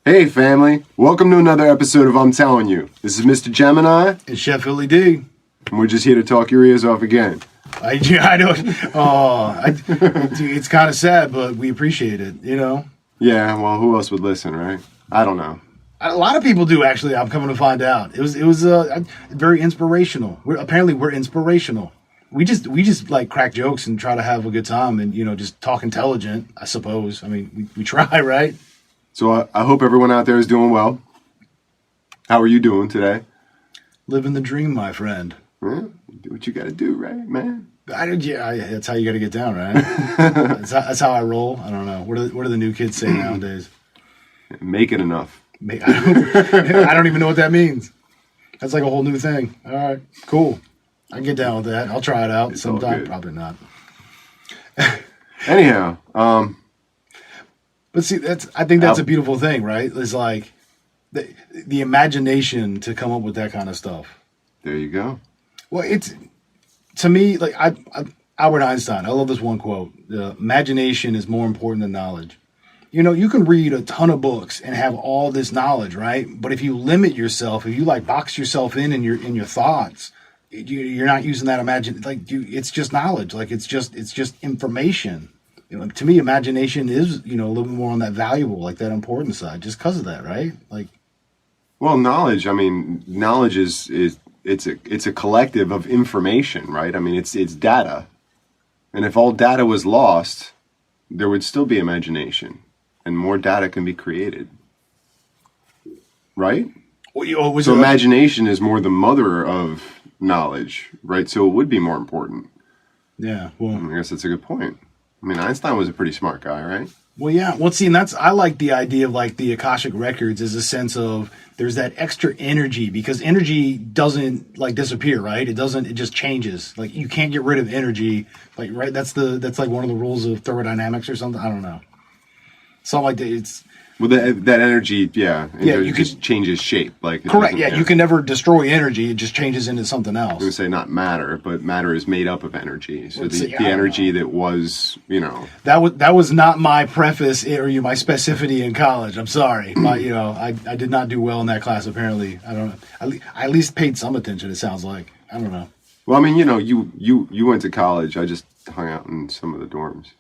Hey family, welcome to another episode of I'm Telling You. This is Mr. Gemini. And Chef Philly D. And we're just here to talk your ears off again. I don't. It's kind of sad, but we appreciate it, you know? Yeah, well, who else would listen, right? I don't know. A lot of people do, actually, I'm coming to find out. It was very inspirational. We're inspirational. We just like crack jokes and try to have a good time and, just talk intelligent, I suppose. I mean, we try, right? So I hope everyone out there is doing well. How are you doing today? Living the dream, my friend. Yeah, do what you got to do, right, man? That's how you got to get down, right? that's how I roll. I don't know. What do the new kids say nowadays? Make it enough. I don't even know what that means. That's like a whole new thing. All right, cool. I can get down with that. I'll try it out sometime. Probably not. Anyhow, but see, I think that's a beautiful thing, right? It's like the imagination to come up with that kind of stuff. There you go. Well, it's to me like Albert Einstein. I love this one quote: "Imagination is more important than knowledge." You can read a ton of books and have all this knowledge, right? But if you limit yourself, if you like box yourself in your thoughts, you're not using that it's just knowledge. Like it's just information. To me, imagination is a little bit more on that valuable, like that important side, just because of that, right? Like, well, knowledge. I mean, knowledge is it's a collective of information, right? I mean, it's data, and if all data was lost, there would still be imagination. And more data can be created, right? So imagination is more the mother of knowledge, right? So it would be more important. Yeah, well, I guess that's a good point. I mean, Einstein was a pretty smart guy, right? Well, yeah. Well, see, and I like the idea of like the Akashic Records as a sense of there's that extra energy because energy doesn't like disappear, right? It just changes. Like you can't get rid of energy, like right? That's like one of the rules of thermodynamics or something. I don't know. Something like that. That energy, it just changes shape. Like correct, yeah. You can never destroy energy; it just changes into something else. I was going to say not matter, but matter is made up of energy. So the energy that was, that was not my preface or my specificity in college. I'm sorry, I did not do well in that class. Apparently, I don't know. I at least paid some attention. It sounds like I don't know. Well, I mean, you went to college. I just hung out in some of the dorms.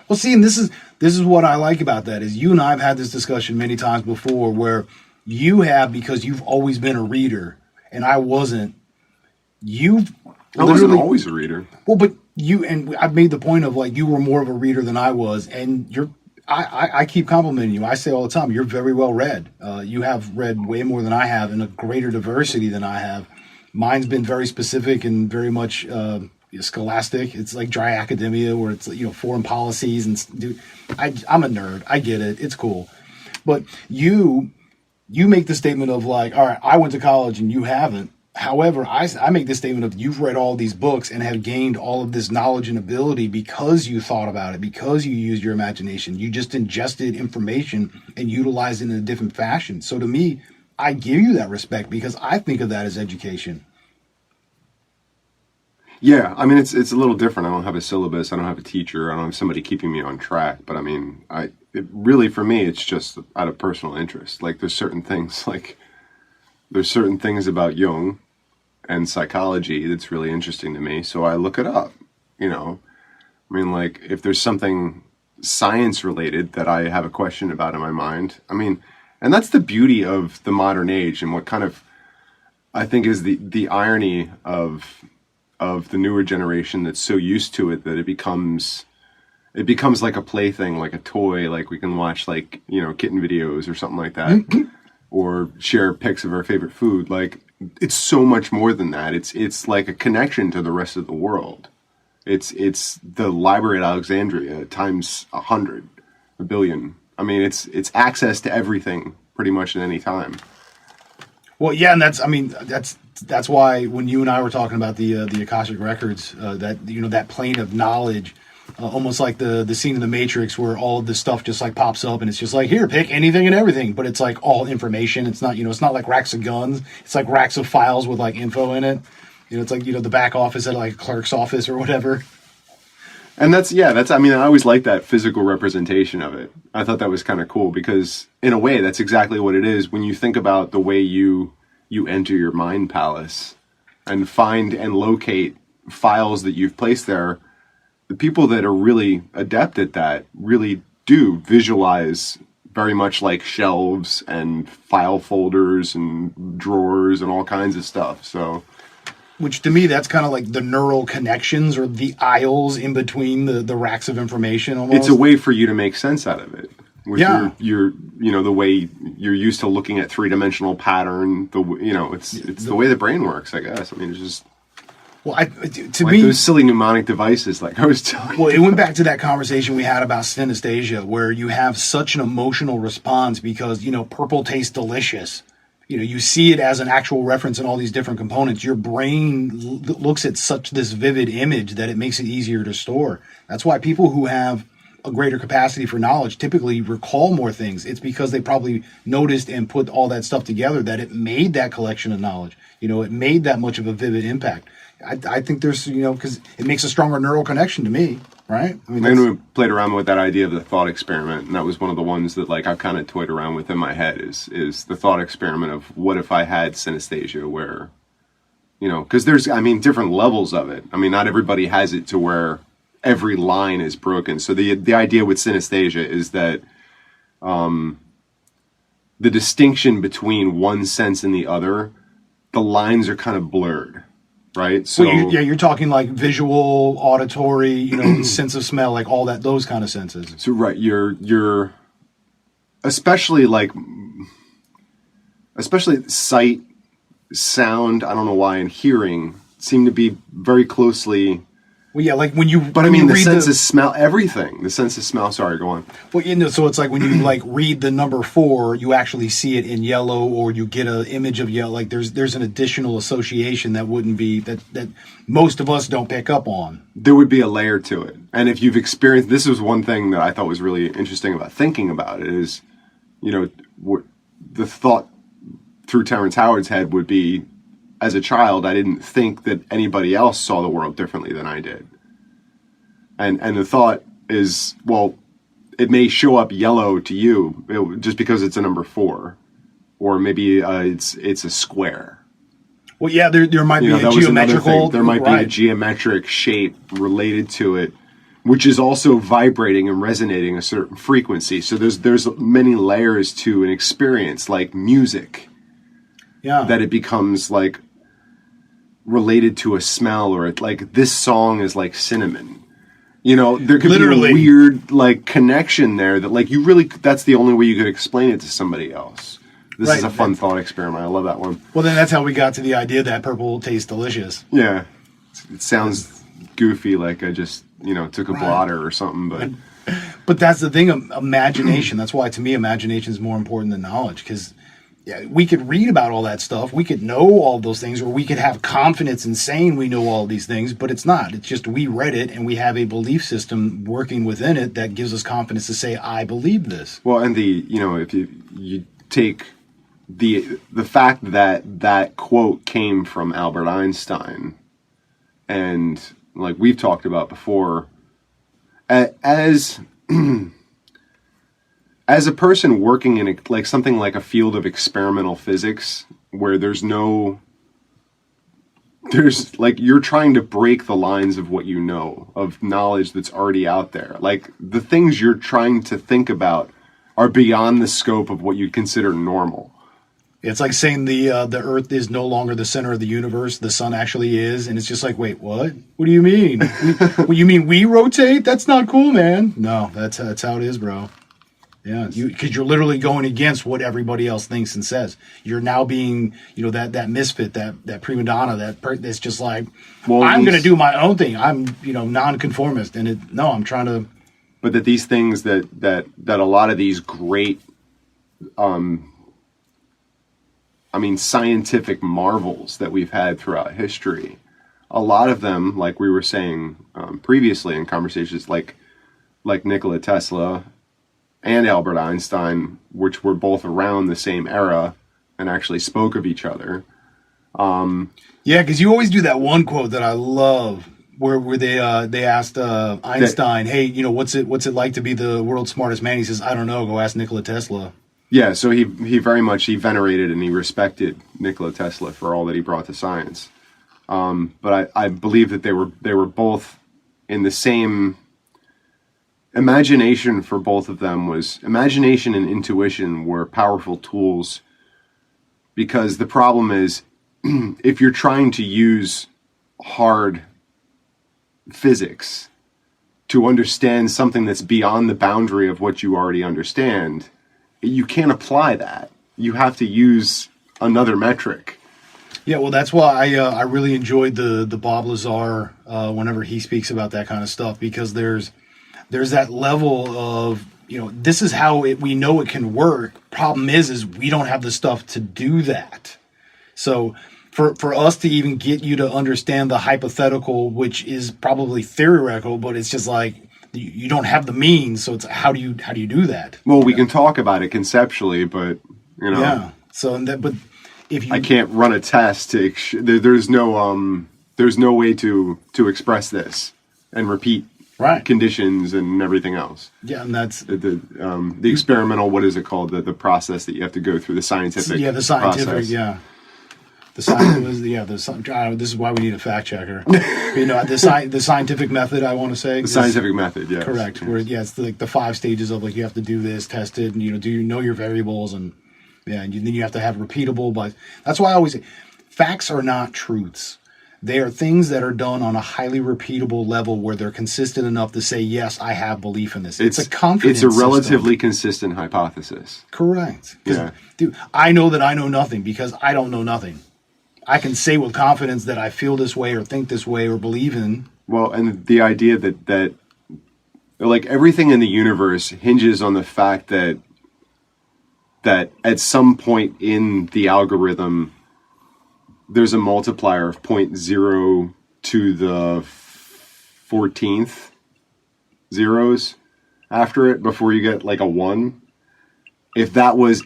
Well, see, and this is what I like about that is you and I have had this discussion many times before where you have, because you've always been a reader and I wasn't, I wasn't always a reader. Well, but I've made the point of like you were more of a reader than I was, and I keep complimenting you. I say all the time, you're very well read. You have read way more than I have and a greater diversity than I have. Mine's been very specific and very much scholastic. It's like dry academia where it's foreign policies and I'm a nerd. I get it. It's cool. But you make the statement of like, all right, I went to college and you haven't. However, I make the statement of you've read all these books and have gained all of this knowledge and ability because you thought about it, because you used your imagination. You just ingested information and utilized it in a different fashion. So to me, I give you that respect because I think of that as education. Yeah, I mean, it's a little different. I don't have a syllabus. I don't have a teacher. I don't have somebody keeping me on track. But I mean, really, for me, it's just out of personal interest. Like, there's certain things about Jung and psychology that's really interesting to me. So I look it up, I mean, like, if there's something science related that I have a question about in my mind, I mean, and that's the beauty of the modern age and what kind of, I think is the irony of the newer generation that's so used to it that it becomes like a plaything, like a toy, like we can watch like, kitten videos or something like that, or share pics of our favorite food. Like it's so much more than that. It's like a connection to the rest of the world. It's the Library at Alexandria times 100, a billion. I mean, it's access to everything pretty much at any time. Well, yeah, and that's why when you and I were talking about the Akashic Records, that plane of knowledge, almost like the scene in The Matrix where all of this stuff just like pops up and it's just like, here, pick anything and everything, but it's like all information. It's not, it's not like racks of guns. It's like racks of files with like info in it. It's like, the back office at like a clerk's office or whatever. And I mean, I always liked that physical representation of it. I thought that was kind of cool because in a way that's exactly what it is when you think about the way you enter your mind palace and find and locate files that you've placed there. The people that are really adept at that really do visualize very much like shelves and file folders and drawers and all kinds of stuff. So, which to me, that's kind of like the neural connections or the aisles in between the racks of information. Almost, it's a way for you to make sense out of it. With yeah, your the way you're used to looking at 3-dimensional pattern. It's the way the brain works. I guess. I mean, it's just. Well, to like me, those silly mnemonic devices, like I was telling you. Well, it went back to that conversation we had about synesthesia, where you have such an emotional response because, purple tastes delicious. You see it as an actual reference in all these different components. Your brain looks at such this vivid image that it makes it easier to store. That's why people who have a greater capacity for knowledge typically recall more things. It's because they probably noticed and put all that stuff together that it made that collection of knowledge. It made that much of a vivid impact. I think there's, because it makes a stronger neural connection to me, right? I mean, we played around with that idea of the thought experiment, and that was one of the ones that, like, I've kind of toyed around with in my head is the thought experiment of what if I had synesthesia where, because there's, different levels of it. I mean, not everybody has it to where every line is broken. So the idea with synesthesia is that the distinction between one sense and the other, the lines are kind of blurred. Right. So you're talking like visual, auditory, sense of smell, like all that, those kind of senses. So right, you're especially sight, sound. I don't know why, and hearing seem to be very closely. Well, yeah, like when you. But when the sense of smell, everything. The sense of smell. Sorry, go on. Well, so it's like when you read the number 4, you actually see it in yellow, or you get an image of yellow. Like there's an additional association that wouldn't be that most of us don't pick up on. There would be a layer to it, and if you've experienced, this was one thing that I thought was really interesting about thinking about it is, the thought through Terrence Howard's head would be, as a child, I didn't think that anybody else saw the world differently than I did. And the thought is, well, it may show up yellow to you just because it's a number 4, or maybe it's a square. Well, yeah, there might be a geometrical. There might be a geometric shape related to it, which is also vibrating and resonating a certain frequency. So there's many layers to an experience, like music. Yeah, that it becomes like related to a smell, or like this song is like cinnamon. There could Literally. be a weird like connection there that like that's the only way you could explain it to somebody else. This is a fun thought experiment. I love that one. Well, then that's how we got to the idea that purple tastes delicious. Yeah. It sounds goofy, like I just, took a blotter or something, but that's the thing, imagination. That's why to me imagination is more important than knowledge, because we could read about all that stuff, we could know all those things, or we could have confidence in saying we know all these things, but it's not. It's just we read it and we have a belief system working within it that gives us confidence to say, I believe this. Well, and if you take the fact that quote came from Albert Einstein, and like we've talked about before, as a person working in something like a field of experimental physics, where you're trying to break the lines of what of knowledge that's already out there. Like the things you're trying to think about are beyond the scope of what you'd consider normal. It's like saying the Earth is no longer the center of the universe. The sun actually is, and it's just like, wait, what? What do you mean? You mean we rotate? That's not cool, man. No, that's how it is, bro. Yeah, because you're literally going against what everybody else thinks and says. You're now being, that misfit, that prima donna, that's just like, well, I'm going to do my own thing. I'm, nonconformist, and I'm trying to. But that these things that a lot of these great, scientific marvels that we've had throughout history, a lot of them, like we were saying previously in conversations, like Nikola Tesla and Albert Einstein, which were both around the same era and actually spoke of each other. Yeah, because you always do that one quote that I love. where they asked Einstein, hey, what's it like to be the world's smartest man? He says, I don't know. Go ask Nikola Tesla. Yeah, so he very much he venerated and he respected Nikola Tesla for all that he brought to science. But I believe that they were both in the same imagination. For both of them was imagination and intuition were powerful tools, because the problem is if you're trying to use hard physics to understand something that's beyond the boundary of what you already understand, you can't apply that. You have to use another metric. Yeah, well, that's why I really enjoyed the Bob Lazar whenever he speaks about that kind of stuff, because there's that level of, this is how we know it can work. Problem is we don't have the stuff to do that. So for us to even get you to understand the hypothetical, which is probably theoretical, but it's just like, you don't have the means, so it's how do you do that? Well, we can talk about it conceptually, but yeah. So but if you, I can't run a test to there's no way to express this and repeat right conditions and everything else. Yeah, and that's the experimental. What is it called? The process that you have to go through, the scientific. Yeah, the scientific. Process. Yeah. The science was this is why we need a fact checker. The scientific method, I want to say. The scientific method, yes. Correct. Yes. Where it's like the 5 stages of, like, you have to do this, test it, and do you know your variables, and and then you have to have repeatable. But that's why I always say facts are not truths. They are things that are done on a highly repeatable level where they're consistent enough to say, yes, I have belief in this. It's a confidence It's a relatively system. consistent hypothesis. Correct. Yeah. Dude, I know that I know nothing because I don't know nothing. I can say with confidence that I feel this way or think this way or believe in. Well, and the idea that like everything in the universe hinges on the fact that at some point in the algorithm, there's a multiplier of 0.0 to the 14th zeros after it before you get like a 1. If that was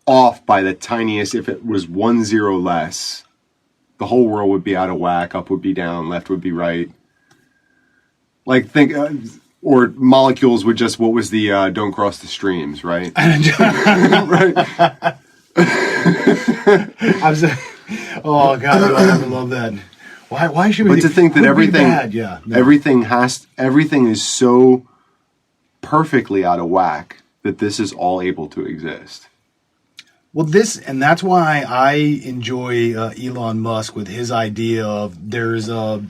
off by the tiniest, if it was 1 0 less, the whole world would be out of whack. Up would be down, left would be right. Like or molecules would just, what was the don't cross the streams, right? Right. Oh God, I love that. Why should we? But to think that everything, bad? Yeah, no. everything is so perfectly out of whack that this is all able to exist. Well, that's why I enjoy Elon Musk with his idea of there's a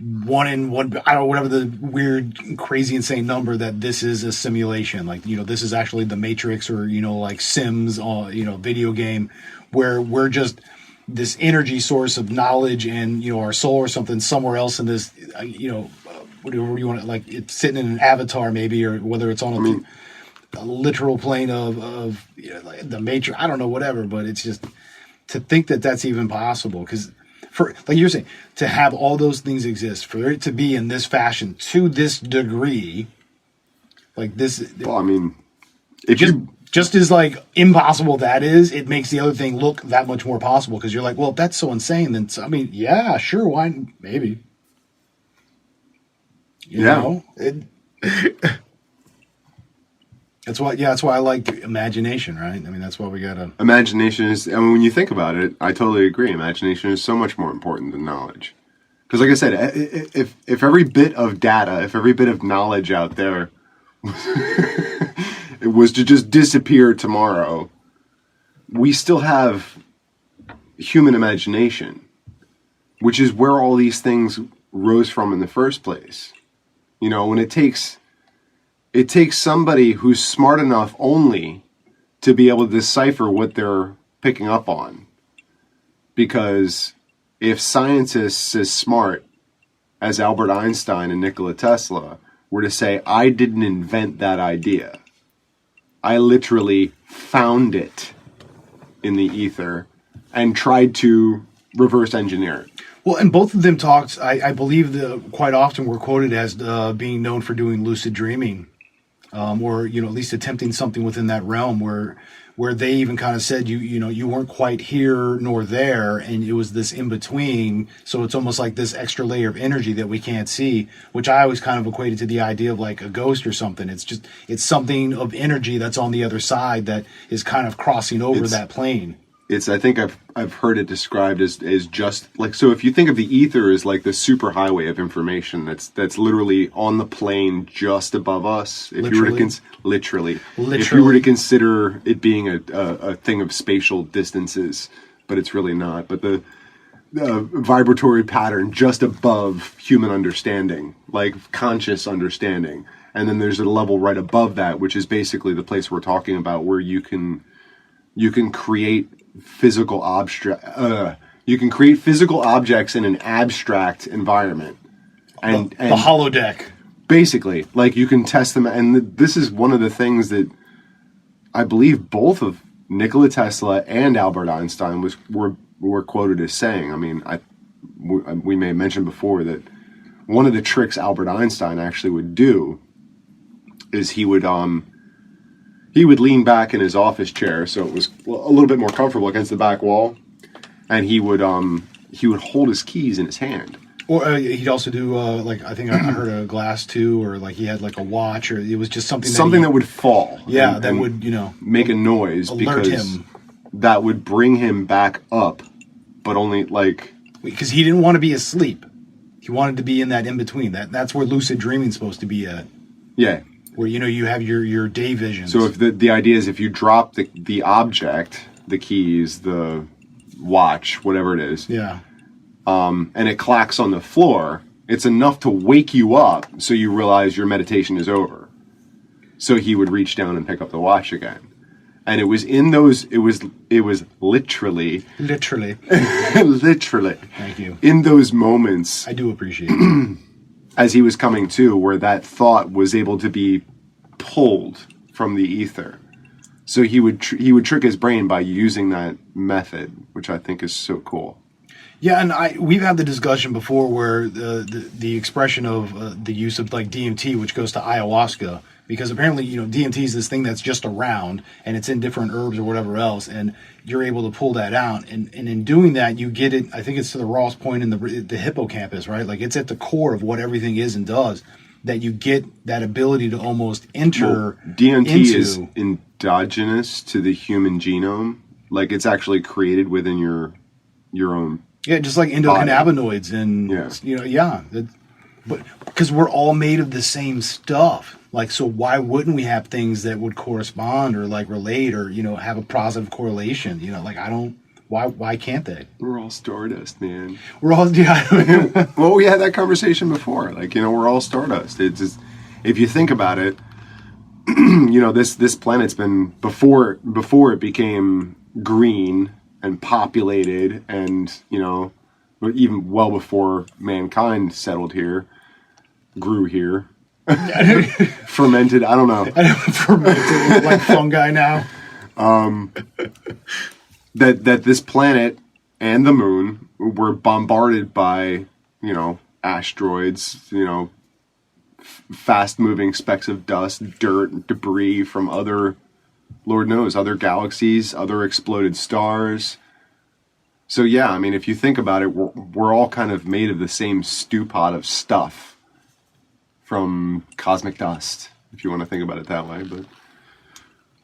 1 in 1, I don't know, whatever the weird, crazy, insane number, that this is a simulation. Like, this is actually the Matrix, or, like Sims, video game, where we're just this energy source of knowledge, and, our soul or something somewhere else in this, whatever you want to, like, it's sitting in an avatar maybe, or whether it's on a literal plane of like the Matrix, I don't know, whatever, but it's just to think that that's even possible, because for, like you're saying, to have all those things exist, for it to be in this fashion to this degree, like this. Well, I mean, if just as like impossible that is, it makes the other thing look that much more possible, because you're like, well, if that's so insane, then yeah, sure, why, maybe. You know? That's why I like imagination, right? I mean, that's why we gotta. Imagination is, I mean, when you think about it, I totally agree. Imagination is so much more important than knowledge. Because, like I said, if every bit of data, if every bit of knowledge out there it was to just disappear tomorrow, we still have human imagination, which is where all these things rose from in the first place. When it takes somebody who's smart enough only to be able to decipher what they're picking up on. Because if scientists as smart as Albert Einstein and Nikola Tesla were to say, I didn't invent that idea, I literally found it in the ether and tried to reverse engineer it. Well, and both of them talked, I believe, quite often were quoted as being known for doing lucid dreaming. Or at least attempting something within that realm, where where they even kind of said you weren't quite here nor there, and it was this in between. So it's almost like this extra layer of energy that we can't see, which I always kind of equated to the idea of like a ghost or something. It's something of energy that's on the other side that is kind of crossing over that plane. I think I've heard it described as just like, so if you think of the ether as like the superhighway of information that's literally on the plane just above us. If you were to literally, if you were to consider it being a thing of spatial distances, but it's really not. But the vibratory pattern just above human understanding, like conscious understanding, and then there's a level right above that, which is basically the place we're talking about, where you can create physical objects in an abstract environment, and the holodeck, basically, like you can test them. And this is one of the things that I believe both of Nikola Tesla and Albert Einstein were quoted as saying. I mean, we may have mentioned before that one of the tricks Albert Einstein actually would do is he would lean back in his office chair, so it was a little bit more comfortable against the back wall, and he would hold his keys in his hand. Or he'd also do like, I think I heard a glass too, or like he had like a watch, or it was just something that would fall. Yeah, that would make a noise, alert because him. That would bring him back up, but only like because he didn't want to be asleep. He wanted to be in that in between. That's where lucid dreaming's supposed to be at. Yeah. Where you have your day visions. So if the idea is if you drop the object, the keys, the watch, whatever it is, yeah, and it clacks on the floor, it's enough to wake you up so you realize your meditation is over. So he would reach down and pick up the watch again, and it was in those. It was literally. Literally. Thank you. In those moments, I do appreciate it. As he was coming to, where that thought was able to be pulled from the ether. So he would trick his brain by using that method, which I think is so cool. Yeah, and we've had the discussion before where the expression of the use of like DMT, which goes to ayahuasca, because apparently DMT is this thing that's just around and it's in different herbs or whatever else, and you're able to pull that out, and in doing that you get it. I think it's to the rawest point in the hippocampus, right? Like it's at the core of what everything is and does. That you get that ability to almost enter. Well, DMT is endogenous to the human genome. Like it's actually created within your own. Yeah, just like endocannabinoids and but because we're all made of the same stuff. Like, so why wouldn't we have things that would correspond or like relate or have a positive correlation? Like why can't they? We're all stardust, man. We're all Well, we had that conversation before. Like we're all stardust. It's just, if you think about it, this planet's been before it became green and populated, and even well before mankind settled here, grew here, fermented. I don't know. Fermented like fungi now. That this planet and the moon were bombarded by asteroids, fast moving specks of dust, dirt, debris from other, Lord knows, other galaxies, other exploded stars. So yeah, I mean, if you think about it, we're all kind of made of the same stew pot of stuff from cosmic dust, if you want to think about it that way. But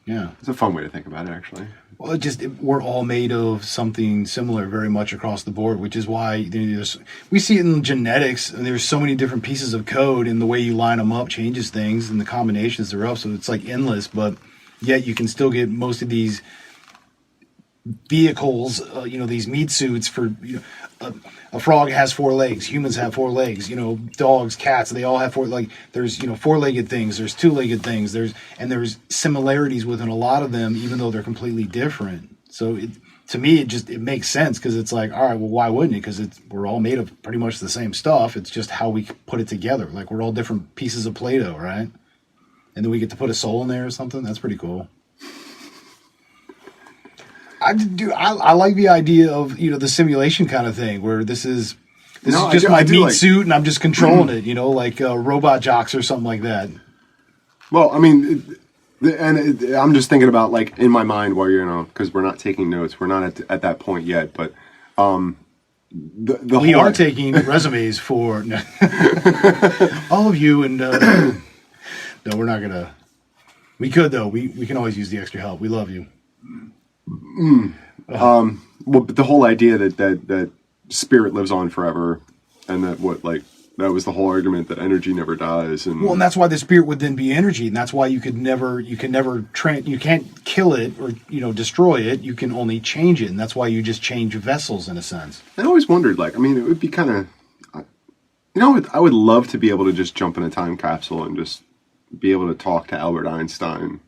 yeah, it's a fun way to think about it, actually. Well, we're all made of something similar very much across the board, which is why we see it in genetics, and there's so many different pieces of code, and the way you line them up changes things, and the combinations thereof, so it's like endless, but yet you can still get most of these vehicles, these meat suits for, a frog has 4 legs, humans have 4 legs, dogs, cats, they all have 4, like there's, 4-legged things, there's 2-legged things, there's similarities within a lot of them, even though they're completely different. So to me, it makes sense, because it's like, all right, well, why wouldn't it? Because we're all made of pretty much the same stuff. It's just how we put it together. Like we're all different pieces of Play-Doh, right? And then we get to put a soul in there or something. That's pretty cool. I like the idea of the simulation kind of thing, where this is just my meat suit and I'm just controlling it, like robot jocks or something like that. Well, I mean, I'm just thinking about, like, in my mind while because we're not taking notes, we're not at that point yet, but we are taking resumes for all of you, and no, we're not gonna. We could though. We can always use the extra help. We love you. Well, but the whole idea that spirit lives on forever, and that was the whole argument that energy never dies, and and that's why the spirit would then be energy, and that's why you can never you can't kill it or destroy it. You can only change it, and that's why you just change vessels in a sense. I always wondered, like, I mean, it would be kind of, I would love to be able to just jump in a time capsule and just be able to talk to Albert Einstein,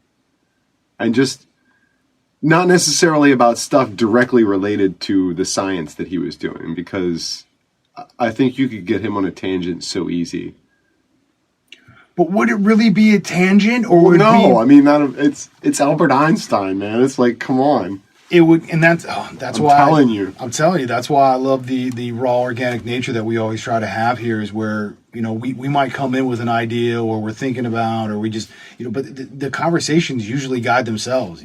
and just not necessarily about stuff directly related to the science that he was doing, because I think you could get him on a tangent so easy. But would it really be a tangent, or would no? I mean, it's Albert Einstein, man. It's like, come on. It would, and that's why I'm telling you, that's why I love the raw organic nature that we always try to have here. Is where we might come in with an idea, or we're thinking about, or we just but the conversations usually guide themselves.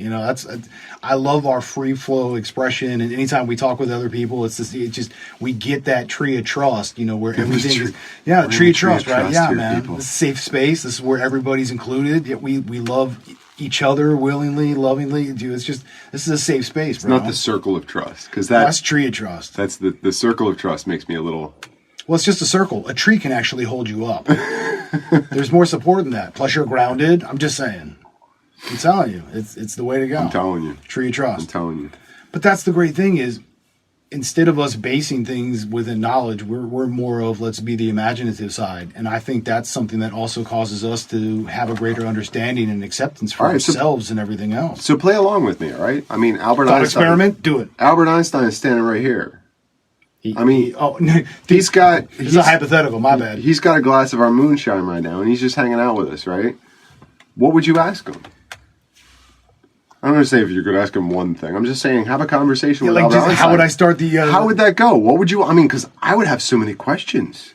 I love our free flow expression, and anytime we talk with other people, it's just we get that tree of trust. Where everything is the tree of trust, right? Yeah, man. This is a safe space. This is where everybody's included. Yet we love each other willingly, lovingly. Dude, this is a safe space, bro. It's not the circle of trust, because that's tree of trust. That's the circle of trust makes me a little. Well, it's just a circle. A tree can actually hold you up. There's more support than that. Plus, you're grounded. I'm just saying. I'm telling you, it's the way to go. I'm telling you. Tree of trust. I'm telling you. But that's the great thing is, instead of us basing things within knowledge, we're more of let's be the imaginative side, and I think that's something that also causes us to have a greater understanding and acceptance for ourselves and everything else. So play along with me, all right? I mean, Albert Einstein. Experiment, do it. Albert Einstein is standing right here. He's he's a hypothetical. My bad. He's got a glass of our moonshine right now, and he's just hanging out with us, right? What would you ask him? I'm going to say if you're going to ask him one thing. I'm just saying have a conversation with Albert Einstein. How would I start the... how would that go? What would you... I mean, because I would have so many questions.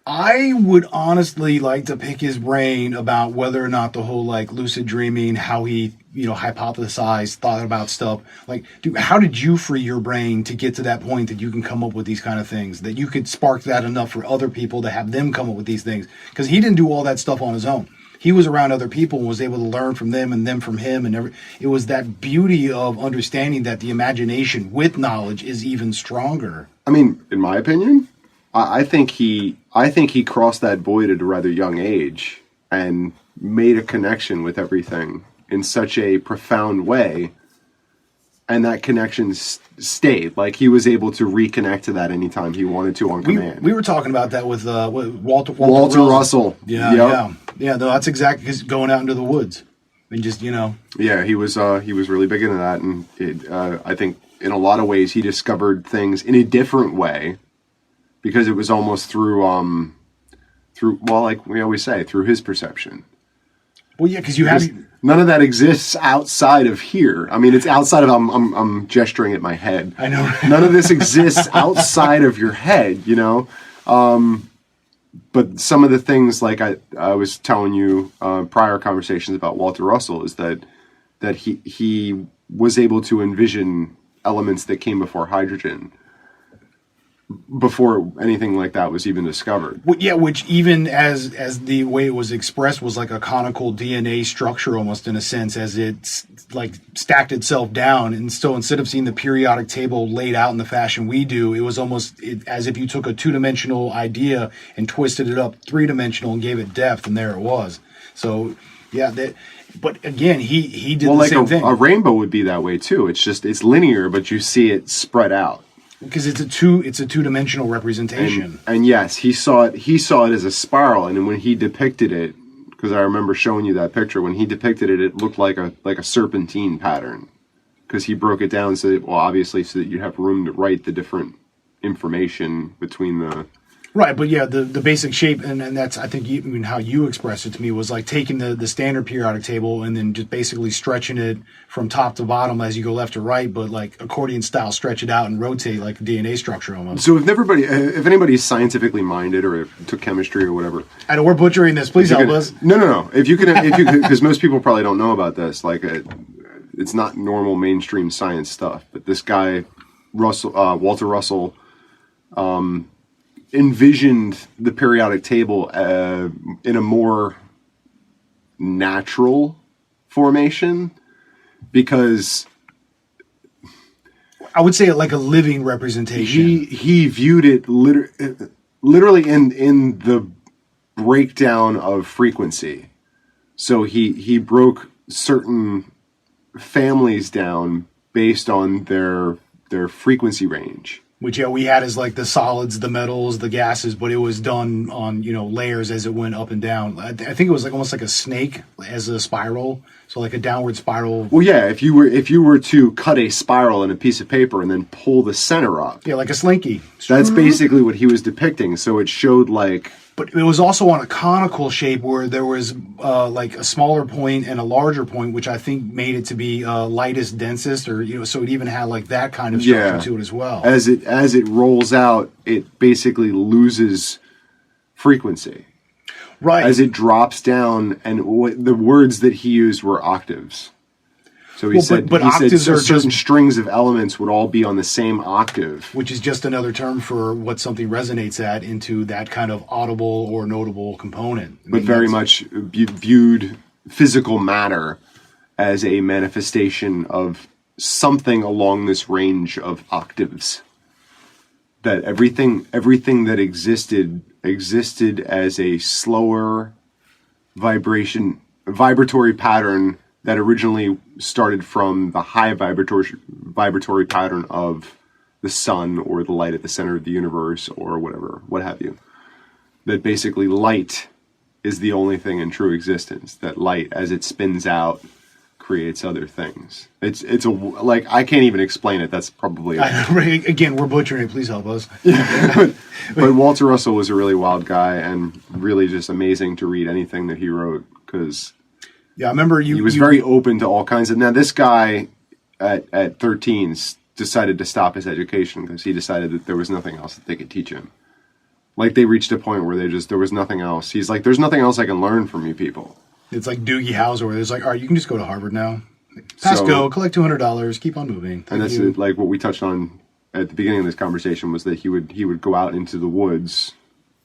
I would honestly like to pick his brain about whether or not the whole, lucid dreaming, how he, hypothesized, thought about stuff. Like, dude, how did you free your brain to get to that point that you can come up with these kind of things? That you could spark that enough for other people to have them come up with these things? Because he didn't do all that stuff on his own. He was around other people and was able to learn from them and them from him. And it was that beauty of understanding that the imagination with knowledge is even stronger. I mean, in my opinion, I think he crossed that void at a rather young age and made a connection with everything in such a profound way. And that connection stayed. Like, he was able to reconnect to that anytime he wanted to on command. We were talking about that with Walter Russell. Yeah. No, that's exactly, because going out into the woods and just, Yeah, he was really big into that, and I think in a lot of ways he discovered things in a different way, because it was almost through like we always say, through his perception. Well, yeah, because none of that exists outside of here. I mean, it's outside of I'm gesturing at my head. I know. None of this exists outside of your head, But some of the things, like I was telling you prior conversations about Walter Russell, is that he was able to envision elements that came before hydrogen, before anything like that was even discovered. Well, yeah, which even as the way it was expressed was like a conical DNA structure almost, in a sense, as it's like stacked itself down. And so instead of seeing the periodic table laid out in the fashion we do, it was almost as if you took a two-dimensional idea and twisted it up three-dimensional and gave it depth, and there it was. So yeah, but again, he did the same thing. A rainbow would be that way too. It's linear, but you see it spread out. Because it's a two-dimensional representation. And yes, he saw it as a spiral, and when he depicted it, because I remember showing you that picture, when he depicted it, it looked like a serpentine pattern, because he broke it down so that you have room to write the different information between the Right, but yeah, the basic shape, and that's, I think, even how you expressed it to me, was like taking the standard periodic table and then just basically stretching it from top to bottom as you go left to right, but like accordion style, stretch it out and rotate like a DNA structure almost. So if anybody's scientifically minded or took chemistry or whatever, I know we're butchering this. Please help us. No. If you could, because most people probably don't know about this. Like, it's not normal mainstream science stuff. But this guy, Walter Russell, envisioned the periodic table in a more natural formation, because I would say like a living representation. he viewed it literally in the breakdown of frequency. So he broke certain families down based on their frequency range. Which, yeah, we had as like the solids, the metals, the gases, but it was done on, layers as it went up and down. I think it was like almost like a snake as a spiral. So like a downward spiral. Well, yeah, if you were to cut a spiral in a piece of paper and then pull the center up. Yeah, like a slinky. That's basically what he was depicting. So it showed like... But it was also on a conical shape where there was like a smaller point and a larger point, which I think made it to be lightest, densest, or so it even had like that kind of structure to it as well. As it rolls out, it basically loses frequency. Right. As it drops down, and the words that he used were octaves. So he said certain strings of elements would all be on the same octave. Which is just another term for what something resonates at into that kind of audible or notable component. But very much viewed physical matter as a manifestation of something along this range of octaves. That everything that existed as a slower vibratory pattern that originally started from the high vibratory pattern of the sun or the light at the center of the universe or whatever, what have you. That basically light is the only thing in true existence. That light, as it spins out, creates other things. It's I can't even explain it. That's probably again, we're butchering it. Please help us. But Walter Russell was a really wild guy and really just amazing to read anything that he wrote, because yeah, I remember he was very open to all kinds of... Now, this guy at 13 decided to stop his education because he decided that there was nothing else that they could teach him. Like, they reached a point where there was nothing else. He's like, there's nothing else I can learn from you people. It's like Doogie Howser, where there's like, all right, you can just go to Harvard now. Pass go, collect $200, keep on moving. And that's like what we touched on at the beginning of this conversation, was that he would go out into the woods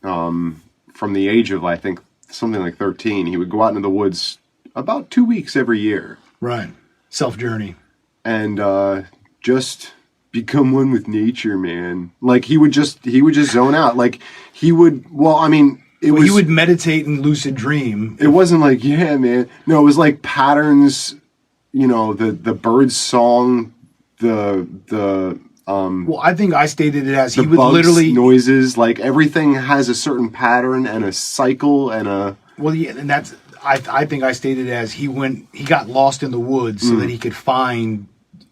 from the age of, I think, something like 13. He would go out into the woods about 2 weeks every year. Right. Self-journey. And just become one with nature, man. Like, he would just zone out. Like, he would meditate and lucid dream. It wasn't like, yeah, man. No, it was like patterns, the bird's song, well, I think I stated it as he would bugs, literally... noises, like everything has a certain pattern and a cycle and a... Well, yeah, and that's... I think I stated it as he got lost in the woods so that he could find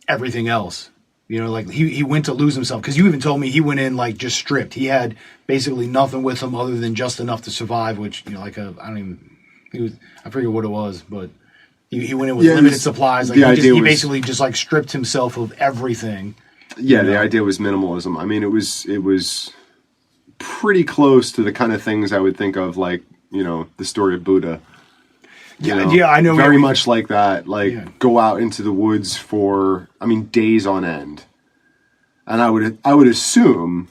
everything else. Like he went to lose himself, because you even told me he went in like just stripped. He had basically nothing with him other than just enough to survive, which I forget what it was, but he went in with limited supplies. Like he basically just like stripped himself of everything. Yeah, the idea was minimalism. I mean, it was pretty close to the kind of things I would think of, like the story of Buddha. Yeah, I know. Very much like that. Like, go out into the woods for, days on end. And I would assume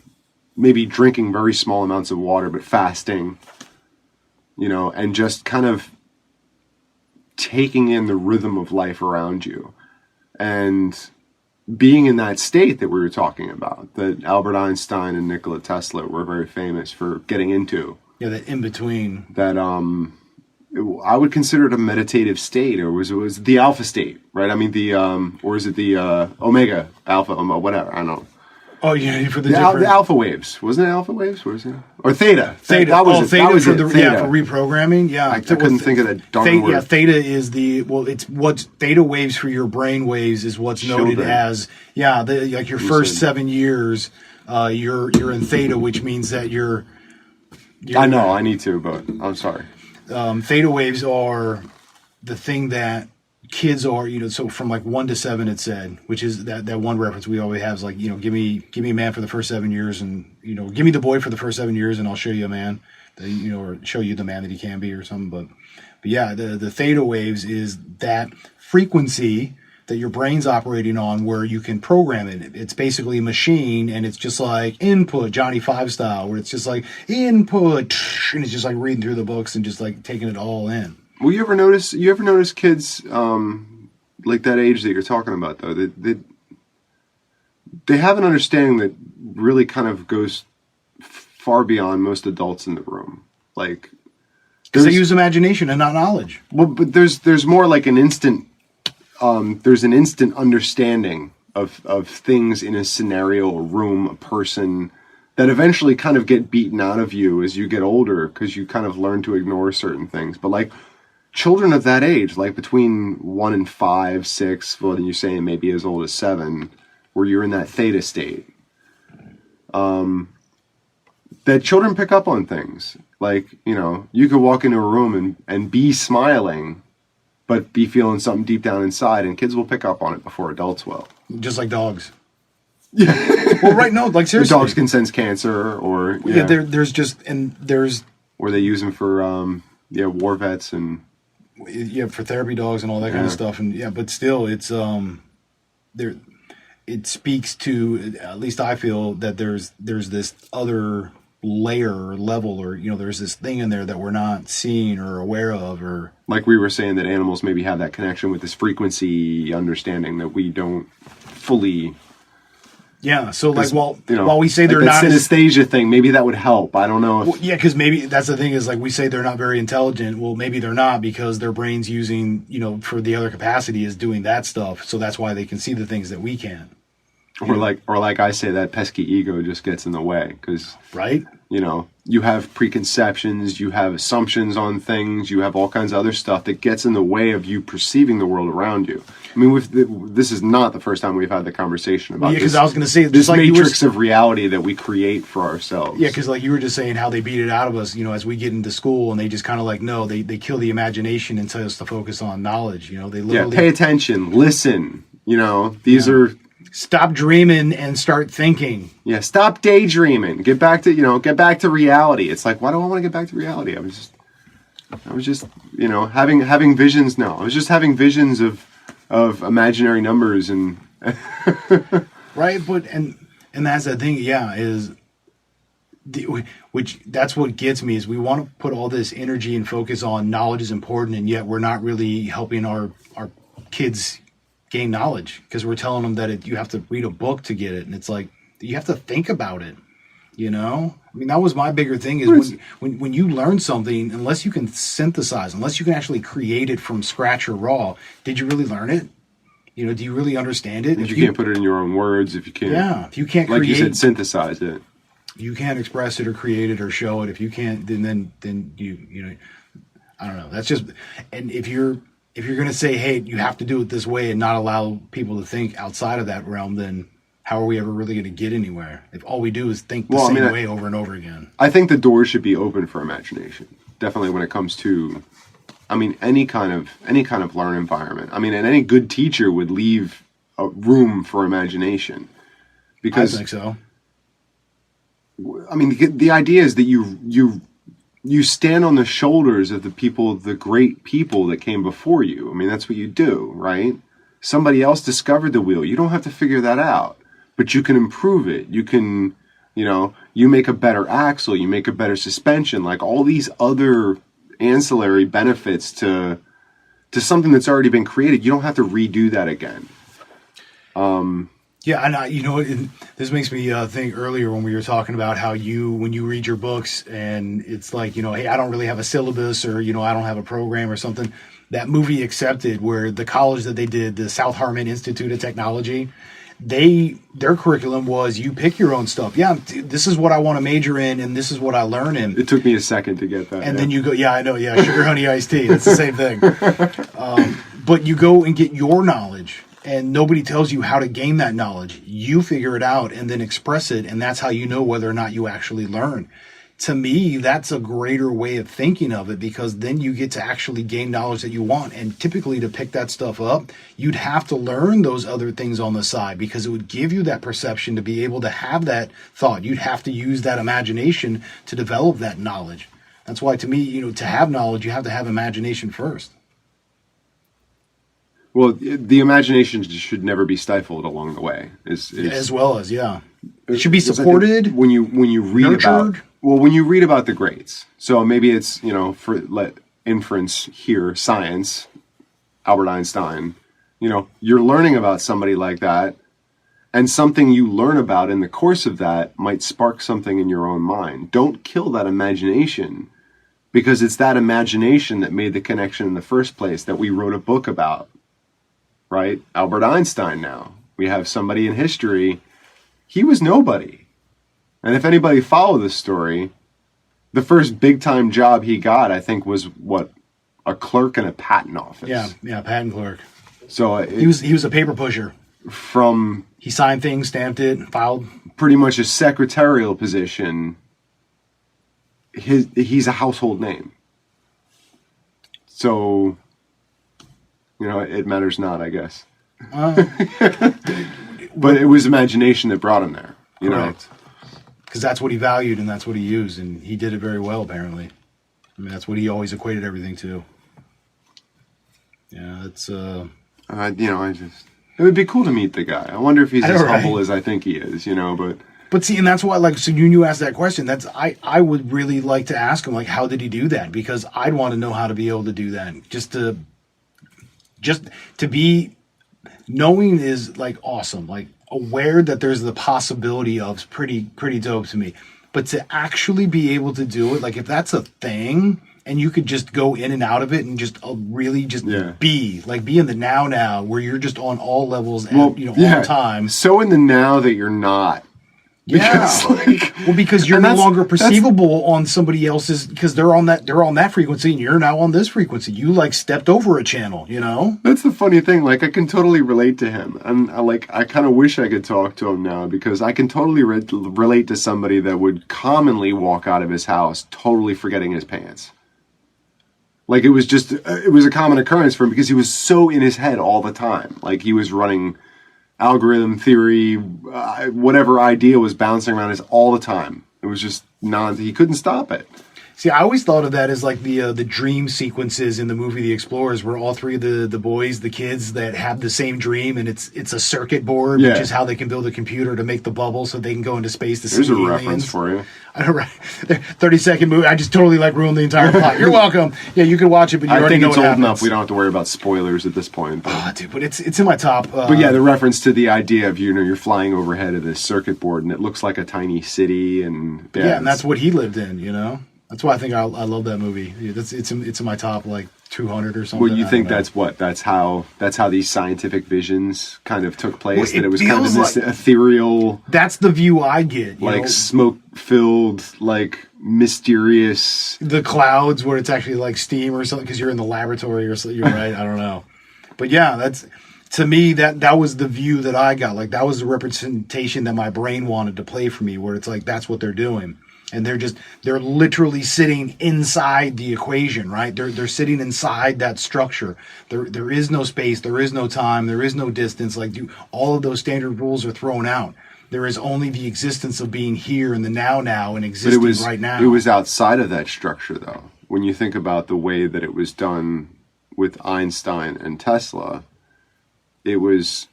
maybe drinking very small amounts of water, but fasting, and just kind of taking in the rhythm of life around you. And being in that state that we were talking about, that Albert Einstein and Nikola Tesla were very famous for getting into. Yeah, that in between. That, I would consider it a meditative state, or was it the alpha state, right? Or is it the omega, alpha, whatever, I don't know. Oh, yeah, for the alpha waves. Wasn't it alpha waves? What was it? Or theta. Theta. That was Theta. That was for it. Theta. For reprogramming. Yeah. I couldn't think of that darn word. Yeah, theta is it's what's theta waves for your brain waves is what's noted as, like your first 7 years, you're in theta, which means that you're I know, I need to, but I'm sorry. Theta waves are the thing that kids are, so from like 1 to 7, it said, which is that one reference we always have is like, give me a man for the first 7 years, and give me the boy for the first 7 years, and I'll show you a man, or show you the man that he can be, or something. But yeah, the theta waves is that frequency that your brain's operating on, where you can program it. It's basically a machine, and it's just like input, Johnny Five style, where it's just like input, and it's just like reading through the books and just like taking it all in. Well, you ever notice kids like that age that you're talking about, though, they have an understanding that really kind of goes far beyond most adults in the room. Like, because they use imagination and not knowledge. Well, but there's more like an instant. There's an instant understanding of things in a scenario, a room, a person, that eventually kind of get beaten out of you as you get older, because you kind of learn to ignore certain things. But like children of that age, like between 1 and 5, 6, well, then you're saying maybe as old as 7, where you're in that theta state, that children pick up on things. Like, you could walk into a room and be smiling, but be feeling something deep down inside, and kids will pick up on it before adults will. Just like dogs. Yeah. Well, right, no, like seriously. Dogs can sense cancer, or... Yeah, there's... Or they use them for, war vets and... Yeah, for therapy dogs and all that kind of stuff. And but still, it's, there... It speaks to, at least I feel, that there's this other layer or level, or there's this thing in there that we're not seeing or aware of, or like we were saying, that animals maybe have that connection with this frequency understanding that we don't fully. Yeah, so like while we say they're like not synesthesia thing, maybe that would help. I don't know if... Well, yeah, because maybe that's the thing, is like we say they're not very intelligent. Well, maybe they're not, because their brain's using for the other capacity is doing that stuff. So that's why they can see the things that we can't. Or like I say, that pesky ego just gets in the way, because right, you have preconceptions, you have assumptions on things, you have all kinds of other stuff that gets in the way of you perceiving the world around you. I mean, this is not the first time we've had the conversation about because I was going to say this like matrix of reality that we create for ourselves. Yeah, because like you were just saying how they beat it out of us, as we get into school, and they just kind of like they kill the imagination and tell us to focus on knowledge. They literally pay attention, listen. These are. Stop dreaming and start thinking. Yeah, stop daydreaming. Get back to reality. It's like, why do I want to get back to reality? I was just having visions. No, I was just having visions of imaginary numbers and right. But and that's the thing. Yeah, which that's what gets me, is we want to put all this energy and focus on knowledge is important, and yet we're not really helping our kids gain knowledge, because we're telling them that you have to read a book to get it, and it's like you have to think about it. I mean, that was my bigger thing, is when you learn something, unless you can synthesize, unless you can actually create it from scratch or raw, did you really learn it? Do you really understand it? If you can't put it in your own words, if you can't, if you can't, like you said, synthesize it, you can't express it or create it or show it. If you can't, then you I don't know. That's just, and if you're going to say, hey, you have to do it this way, and not allow people to think outside of that realm, then how are we ever really going to get anywhere? If all we do is think the same way over and over again. I think the doors should be open for imagination. Definitely when it comes to, any kind of learn environment. And any good teacher would leave a room for imagination. Because I think so. The idea is that you stand on the shoulders of the great people that came before you. That's what you do, right? Somebody else discovered the wheel. You don't have to figure that out, but you can improve it. You can, you make a better axle, you make a better suspension, like all these other ancillary benefits to something that's already been created. You don't have to redo that again. Yeah, and this makes me think earlier when we were talking about how when you read your books, and it's like, hey, I don't really have a syllabus, or, I don't have a program or something. That movie Accepted, where the college that they did, the South Harmon Institute of Technology, their curriculum was you pick your own stuff. Yeah, this is what I want to major in, and this is what I learn in. It took me a second to get that. And then you go, yeah, I know, yeah, sugar, honey, iced tea. It's the same thing. But you go and get your knowledge. And nobody tells you how to gain that knowledge. You figure it out and then express it, and that's how you know whether or not you actually learn. to me, that's a greater way of thinking of it, because then you get to actually gain knowledge that you want. And typically to pick that stuff up, you'd have to learn those other things on the side, because it would give you that perception to be able to have that thought. You'd have to use that imagination to develop that knowledge. That's why, to me, to have knowledge, you have to have imagination first. Well, the imagination should never be stifled along the way. As well as, yeah. It should be supported. When you read nurtured. when you read about the greats, so maybe it's, for inference here, science, Albert Einstein, you're learning about somebody like that, and something you learn about in the course of that might spark something in your own mind. Don't kill that imagination, because it's that imagination that made the connection in the first place that we wrote a book about, right? Albert Einstein now. We have somebody in history. He was nobody. And if anybody followed this story, the first big-time job he got, I think, was, a clerk in a patent office. Yeah, patent clerk. So he was a paper pusher. He signed things, stamped it, filed. Pretty much a secretarial position. He's a household name. So, it matters not, I guess. But it was imagination that brought him there. Correct. Because that's what he valued and that's what he used, and he did it very well, apparently. I mean, that's what he always equated everything to. Yeah, it's... It would be cool to meet the guy. I wonder if he's as humble as I think he is, but... But see, and that's why, so you asked that question, I would really like to ask him, how did he do that? Because I'd want to know how to be able to do that. Just to be... Knowing is, awesome. Aware that there's the possibility of is pretty dope to me. But to actually be able to do it, if that's a thing... And you could just go in and out of it and just really just be in the now, where you're just on all levels and, all the time. So in the now that you're not. Because, because you're no longer perceivable on somebody else's, because they're on that frequency and you're now on this frequency. You stepped over a channel, That's the funny thing. I can totally relate to him. And I kind of wish I could talk to him now, because I can totally relate to somebody that would commonly walk out of his house totally forgetting his pants. It was a common occurrence for him, because he was so in his head all the time. He was running algorithm theory, whatever idea was bouncing around all the time. It was just he couldn't stop it. See, I always thought of that as the dream sequences in the movie The Explorers, where all three of the boys, the kids that have the same dream, and it's a circuit board, which is how they can build a computer to make the bubble so they can go into space to see aliens. There's a reference for you. I know, right? 30-second movie. I just totally ruined the entire plot. You're welcome. Yeah, you can watch it, but you already know what happens. I think it's old enough. We don't have to worry about spoilers at this point. Dude, it's in my top. But yeah, the reference to the idea of you're flying overhead of this circuit board, and it looks like a tiny city, and and that's what he lived in. That's why I think I love that movie. It's in my top 200 or something. Well, you think that's how these scientific visions kind of took place? Well, that it was kind of this ethereal. That's the view I get. Smoke-filled, mysterious. The clouds where it's actually steam or something, because you're in the laboratory or something. You're right. I don't know, but yeah, that's. To me, that was the view that I got. That was the representation that my brain wanted to play for me, where it's that's what they're doing. And they're literally sitting inside the equation, right? They're sitting inside that structure. There is no space, there is no time, there is no distance. All of those standard rules are thrown out. There is only the existence of being here in the now and existing right now. It was outside of that structure, though. When you think about the way that it was done with Einstein and Tesla, it was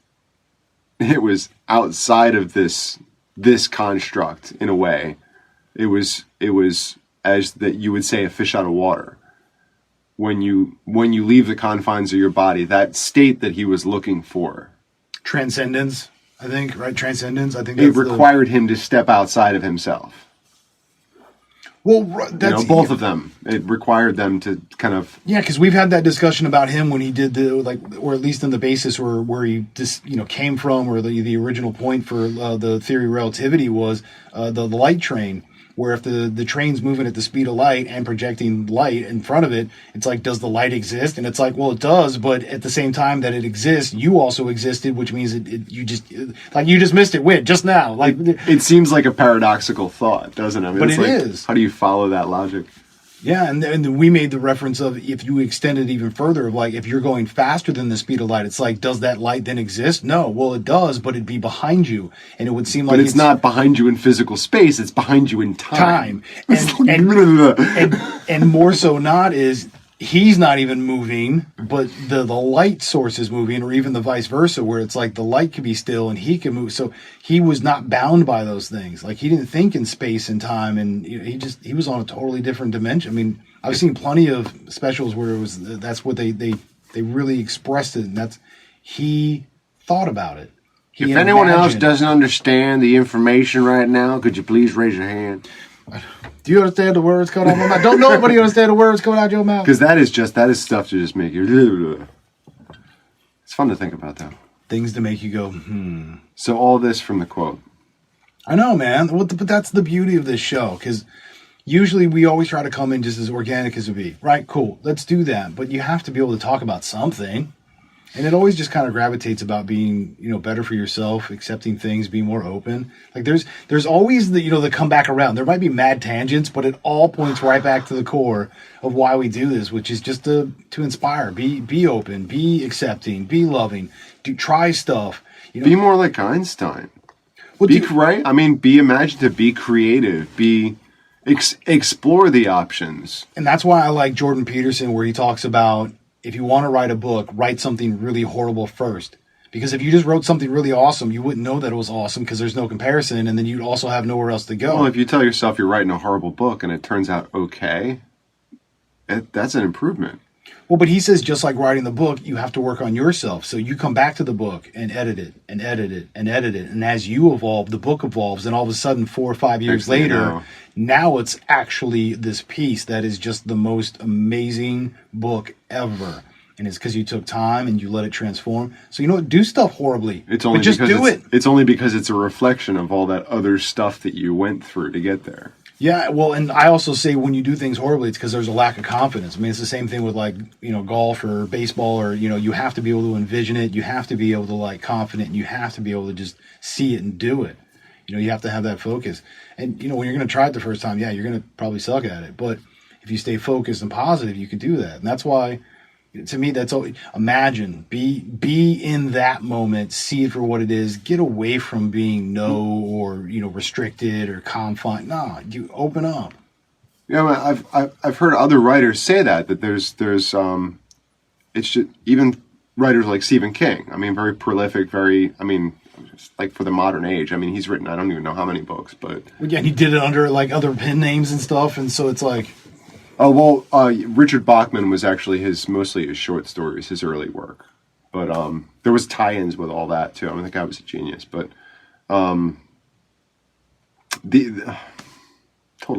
outside of this construct in a way. It was as that you would say a fish out of water. When you leave the confines of your body, that state that he was looking for. Transcendence, I think, right? Transcendence, I think it required him to step outside of himself. Well, that's both of them. It required them to kind of because we've had that discussion about him when he did or at least in the basis where he just came from, or the original point for the theory of relativity was the light train. Where if the train's moving at the speed of light and projecting light in front of it, it's like, does the light exist? And it's like, well, it does, but at the same time that it exists, you also existed, which means you just missed it just now. Like it seems like a paradoxical thought, doesn't it? I mean, but it's it like, is. How do you follow that logic? Yeah, and we made the reference of if you extend it even further, of like if you're going faster than the speed of light, it's like, does that light then exist? No, well it does, but it'd be behind you, and it would seem like but it's not behind you in physical space; it's behind you in time. And more so not is he's not even moving, but the light source is moving, or even the vice versa, where it's like the light could be still and he can move. So he was not bound by those things. Like he didn't think in space and time, and he was on a totally different dimension. I mean, I've seen plenty of specials where that's what they really expressed it, and that's he thought about it. If anyone else doesn't understand the information right now, could you please raise your hand? Do you understand the words coming out of my mouth? Don't nobody understand the words coming out of your mouth? Because that is stuff to just make you. It's fun to think about that. Things to make you go, So all this from the quote. I know, man. But that's the beauty of this show, because usually we always try to come in just as organic as it be. Right, cool, let's do that. But you have to be able to talk about something. And it always just kind of gravitates about being, better for yourself, accepting things, being more open. Like there's always the come back around. There might be mad tangents, but it all points right back to the core of why we do this, which is just to inspire, be open, be accepting, be loving, try stuff. Be more like Einstein. Well, right? I mean, be imaginative, be creative, explore the options. And that's why I like Jordan Peterson, where he talks about, if you want to write a book, write something really horrible first. Because if you just wrote something really awesome, you wouldn't know that it was awesome because there's no comparison, and then you'd also have nowhere else to go. Well, if you tell yourself you're writing a horrible book and it turns out okay, that's an improvement. Well, but he says just like writing the book, you have to work on yourself. So you come back to the book and edit it and edit it and edit it. And as you evolve, the book evolves. And all of a sudden, 4 or 5 years later, now it's actually this piece that is just the most amazing book ever. And it's because you took time and you let it transform. So, do stuff horribly. It's only because it's a reflection of all that other stuff that you went through to get there. Yeah, well, and I also say when you do things horribly, it's because there's a lack of confidence. I mean, it's the same thing with golf or baseball, or you have to be able to envision it, you have to be able to confident, and you have to be able to just see it and do it. You have to have that focus. And when you're going to try it the first time, yeah, you're going to probably suck at it. But if you stay focused and positive, you can do that. And that's why, to me, that's always, imagine, be in that moment, see it for what it is, get away from being or restricted or confined. No, you open up. Yeah, I've heard other writers say that there's it's just, even writers like Stephen King. I mean, very prolific, like for the modern age. I mean, he's written I don't even know how many books, but yeah, and he did it under other pen names and stuff, and so it's like. Oh, well, Richard Bachman was actually mostly his short stories, his early work. But there was tie-ins with all that, too. I mean, the guy was a genius. But totally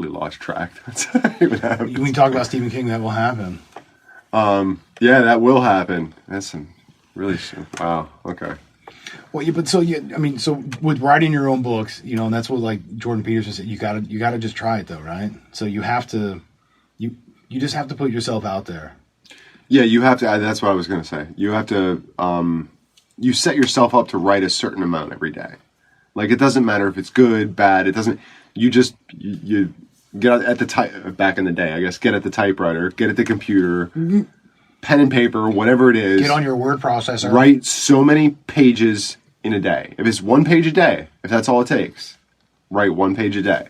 lost track. When you talk about Stephen King, that will happen. Yeah, that will happen. That's really... Wow, okay. Well, yeah, but so with writing your own books, and that's what Jordan Peterson said, you gotta just try it, though, right? So you have to... You just have to put yourself out there. Yeah, you have to. That's what I was going to say. You have to. You set yourself up to write a certain amount every day. Like, it doesn't matter if it's good, bad. It doesn't. You just you get at the back in the day, I guess. Get at the typewriter. Get at the computer. Mm-hmm. Pen and paper, whatever it is. Get on your word processor. Write so many pages in a day. If it's 1 page a day, if that's all it takes, write 1 page a day.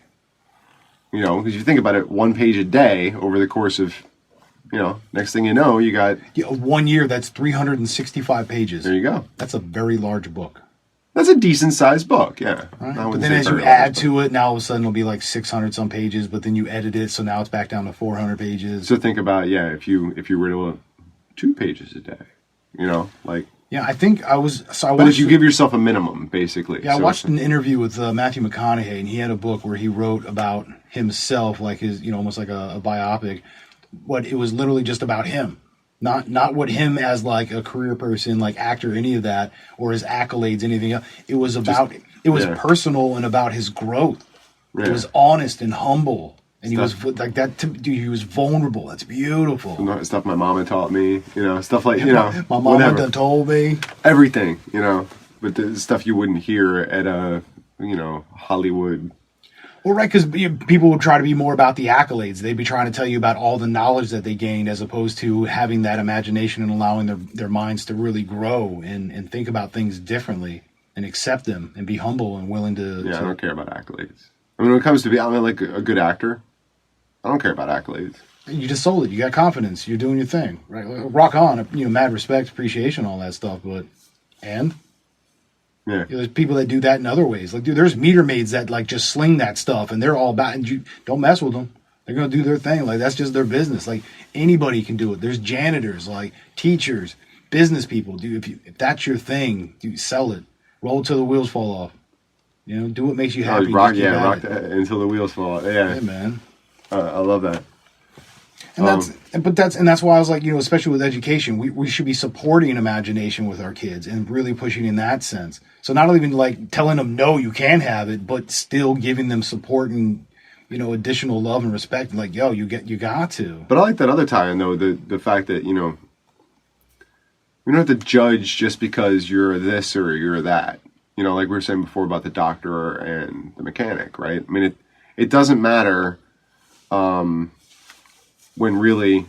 Because you think about it, 1 page a day over the course of, next thing you know, you got... 1 year, that's 365 pages. There you go. That's a very large book. That's a decent-sized book, yeah. Right. But then as you add to it, now all of a sudden it'll be 600-some pages, but then you edit it, so now it's back down to 400 pages. So think about, if you were to 2 pages a day, Yeah, I think I was... But if you give yourself a minimum, basically. Yeah, I watched an interview with Matthew McConaughey, and he had a book where he wrote about himself, almost like a biopic, but it was literally just about him. Not what him as a career person, actor, any of that, or his accolades, anything else. It was about... It was personal and about his growth. Yeah. It was honest and humble. And Stuff. he was like that. Dude, he was vulnerable. That's beautiful. Stuff my mama taught me, stuff like, My mama whatever. done told me. Everything, but the stuff you wouldn't hear at a, Hollywood. Well, right, because people would try to be more about the accolades. They'd be trying to tell you about all the knowledge that they gained as opposed to having that imagination and allowing their minds to really grow and think about things differently and accept them and be humble and willing to... Yeah, I don't care about accolades. I mean, when it comes to I'm like a good actor, I don't care about accolades. You just sold it. You got confidence. You're doing your thing. Right? Rock on. Mad respect, appreciation, all that stuff. But, and... Yeah. There's people that do that in other ways. Like, dude, there's meter maids that like just sling that stuff, and they're all about. And you don't mess with them. They're gonna do their thing. Like, that's just their business. Like, anybody can do it. There's janitors, like teachers, business people. Dude, if that's your thing, dude, sell it. Roll till the wheels fall off. Do what makes you happy. Rock that until the wheels fall off. Yeah, hey, man. I love that. And that's why I was like, especially with education, we should be supporting imagination with our kids and really pushing in that sense. So not even like telling them, no, you can't have it, but still giving them support and, additional love and respect. Like, yo, you got to. But I like that other tie-in though, the fact that, you don't have to judge just because you're this or you're that. Like we were saying before about the doctor and the mechanic, right? I mean, it doesn't matter, when really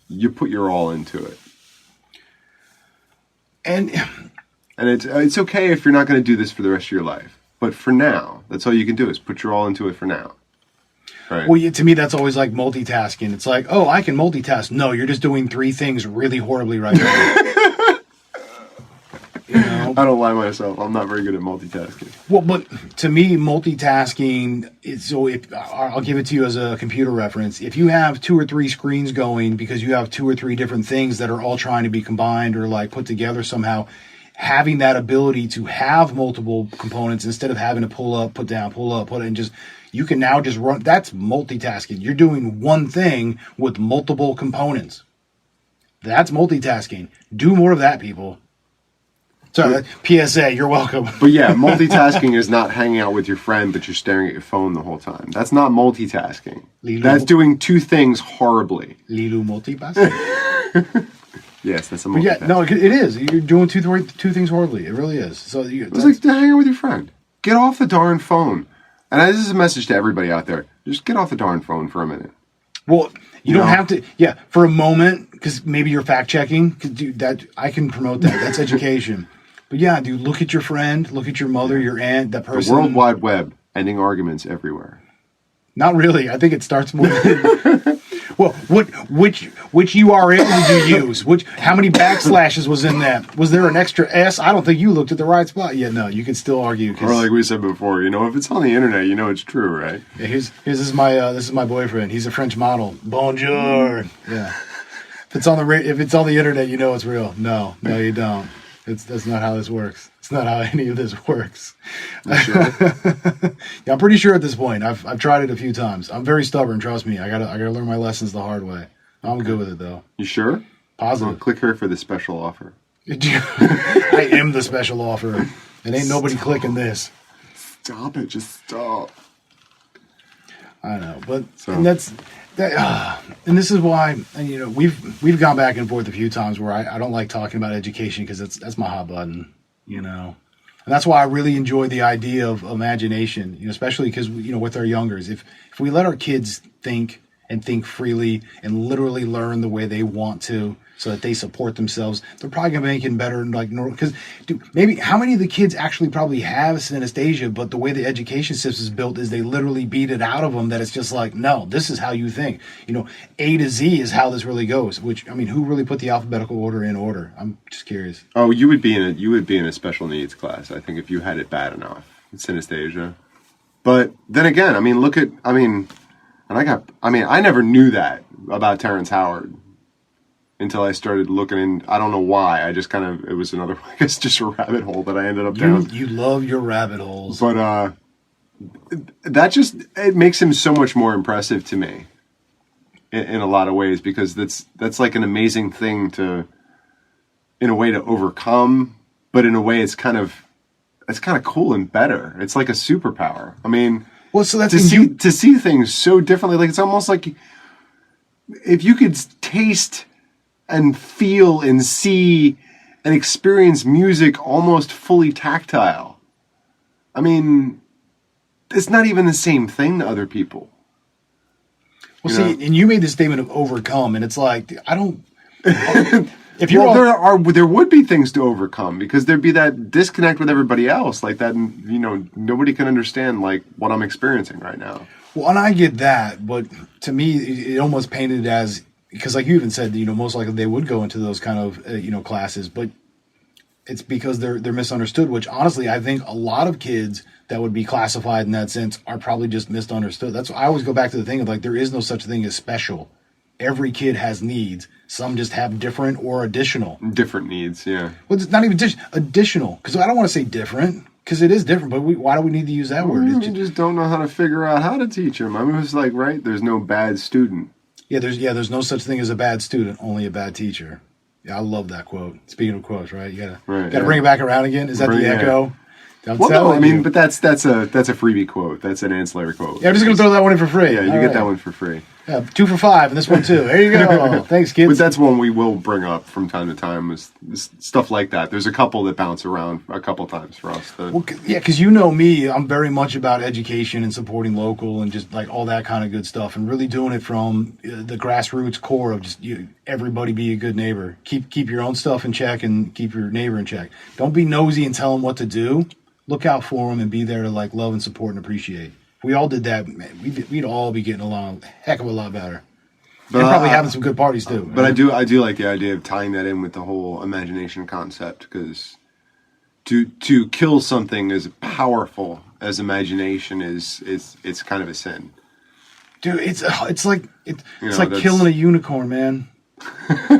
you put your all into it. And it's okay if you're not going to do this for the rest of your life. But for now, that's all you can do is put your all into it for now. Right. Well, to me, that's always like multitasking. It's like, oh, I can multitask. No, you're just doing 3 things really horribly right now. I don't lie myself. I'm not very good at multitasking. Well, but to me, multitasking is so. I'll give it to you as a computer reference. If you have 2 or 3 screens going because you have 2 or 3 different things that are all trying to be combined or like put together somehow, having that ability to have multiple components instead of having to pull up, put down, pull up, put it, and just you can now just run. That's multitasking. You're doing one thing with multiple components. That's multitasking. Do more of that, people. Sorry, PSA, you're welcome. But yeah, multitasking is not hanging out with your friend, but you're staring at your phone the whole time. That's not multitasking. That's doing 2 things horribly. Lilu multitasking. Yes, that's a multitasking. But yeah, no, it is. You're doing two things horribly. It really is. So it's like to hang out with your friend. Get off the darn phone. And this is a message to everybody out there. Just get off the darn phone for a minute. Well, you don't have to. Yeah, for a moment, because maybe you're fact checking. Dude, that I can promote that. That's education. But yeah, dude, look at your friend, look at your mother, your aunt, that person. The World Wide Web, ending arguments everywhere. Not really. I think it starts more. Well, which URL did you use? How many backslashes was in that? Was there an extra S? I don't think you looked at the right spot. Yeah, no, you can still argue. Or like we said before, if it's on the internet, it's true, right? Yeah, this is my boyfriend. He's a French model. Bonjour. Yeah. If it's on the internet, it's real. No, you don't. That's not how this works. It's not how any of this works. Sure? Yeah, I'm pretty sure at this point. I've tried it a few times. I'm very stubborn. Trust me. I gotta learn my lessons the hard way. I'm good with it though. You sure? Positive. Well, click here for the special offer. I am the special offer. And ain't nobody clicking this. Stop it. Just stop. I know, but and this is why, and we've gone back and forth a few times where I don't like talking about education because that's my hot button, and that's why I really enjoy the idea of imagination, especially because with our youngers, if we let our kids think and think freely and literally learn the way they want to, so that they support themselves, they're probably gonna make it better. Like, because maybe how many of the kids actually probably have synesthesia, but the way the education system is built is they literally beat it out of them. That it's just like, no, this is how you think. A to Z is how this really goes. Which who really put the alphabetical order in order? I'm just curious. Oh, you would be in a special needs class, I think, if you had it bad enough. It's synesthesia. But then again, I never knew that about Terrence Howard until I started looking in. I don't know why. I just it was another, I guess, just a rabbit hole that I ended up down. You love your rabbit holes. But it makes him so much more impressive to me in a lot of ways, because that's like an amazing thing in a way to overcome, but in a way it's kind of cool and better. It's like a superpower. Well, so that's to see things so differently. Like it's almost like if you could taste and feel and see and experience music almost fully tactile. I mean, it's not even the same thing to other people. Well, see, and you made the statement of overcome, and it's like I don't. If you're there would be things to overcome because there'd be that disconnect with everybody else, like that. Nobody can understand like what I'm experiencing right now. Well, and I get that, but to me, it almost painted as because, like you even said, most likely they would go into those kind of classes, but it's because they're misunderstood. Which honestly, I think a lot of kids that would be classified in that sense are probably just misunderstood. That's why I always go back to the thing of like there is no such thing as special. Every kid has needs. Some just have different or additional. Different needs, yeah. Well, it's not even additional, because I don't want to say different, because it is different, but why do we need to use that word? We just don't know how to figure out how to teach them. I mean, it's like, right, there's no bad student. There's no such thing as a bad student, only a bad teacher. Yeah, I love that quote. Speaking of quotes, right? You gotta bring it back around again. Is that the echo? But that's a freebie quote. That's an ancillary quote. Yeah, I'm just gonna throw that one in for free. Yeah, you get that one for free. Yeah, 2 for $5, and this one too. There you go. Thanks, kids. But that's one we will bring up from time to time. Is stuff like that. There's a couple that bounce around a couple times for us. Because you know me, I'm very much about education and supporting local and just like all that kind of good stuff, and really doing it from the grassroots core of just everybody be a good neighbor. Keep your own stuff in check and keep your neighbor in check. Don't be nosy and tell them what to do. Look out for them and be there to like love and support and appreciate. If we all did that, man, we'd all be getting along a heck of a lot better. And probably having some good parties too. But right? I do like the idea of tying that in with the whole imagination concept, because to kill something as powerful as imagination it's kind of a sin. Dude, it's like killing a unicorn, man.